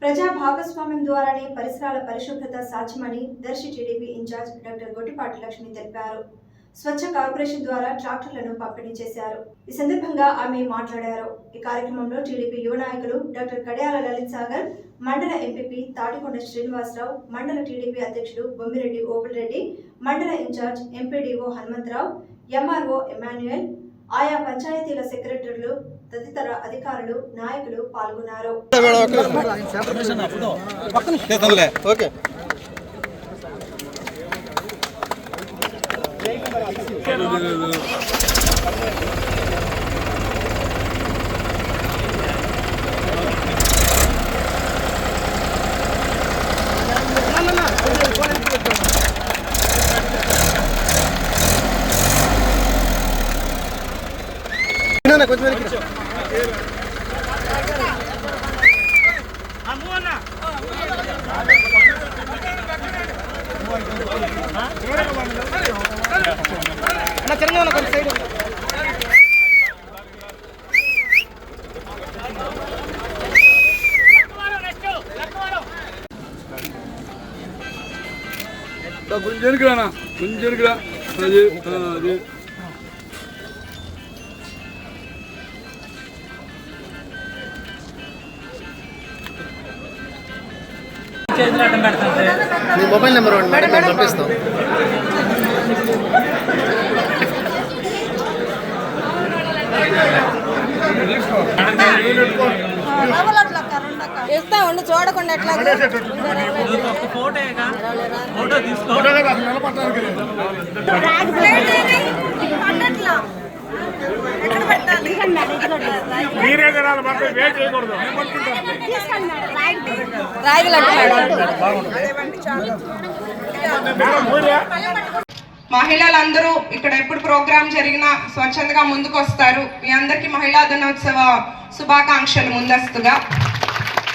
ప్రజా భాగస్వామ్యం ద్వారానే పరిసరాల పరిశుభ్రత సాధ్యమని Darsi TDP incharge doctor Gottipati Lakshmi తెలిపారు. స్వచ్ఛ కార్పొరేషన్ ద్వారా ట్రాక్టర్లను పంపిణీ చేశారు. ఈ సందర్భంగా ఆమె మాట్లాడారు. ఈ కార్యక్రమంలో టీడీపీ యువ నాయకులు డాక్టర్ కడియాల లలిత్ సాగర్, మండల ఎంపీపీ తాటికొండ శ్రీనివాసరావు, మండల టీడీపీ అధ్యక్షుడు బొమ్మిరెడ్డి ఓబుల్ రెడ్డి, మండల incharge MPDO Hanumantharao, MRO Emmanuel, ఆయా పంచాయతీల సెక్రటరీలు తదితర అధికారులు నాయకులు పాల్గొన్నారు. మీ మొబైల్ నెంబర్ మేడం మేము పంపిస్తాం. ఇస్తా ఉండి చూడకుండా ఎట్లా మహిళలందరూ ఇక్కడ ఎప్పుడు ప్రోగ్రాం జరిగినా స్వచ్ఛందంగా ముందుకు వస్తారు. మీ అందరికీ మహిళా దినోత్సవ శుభాకాంక్షలు ముందస్తుగా.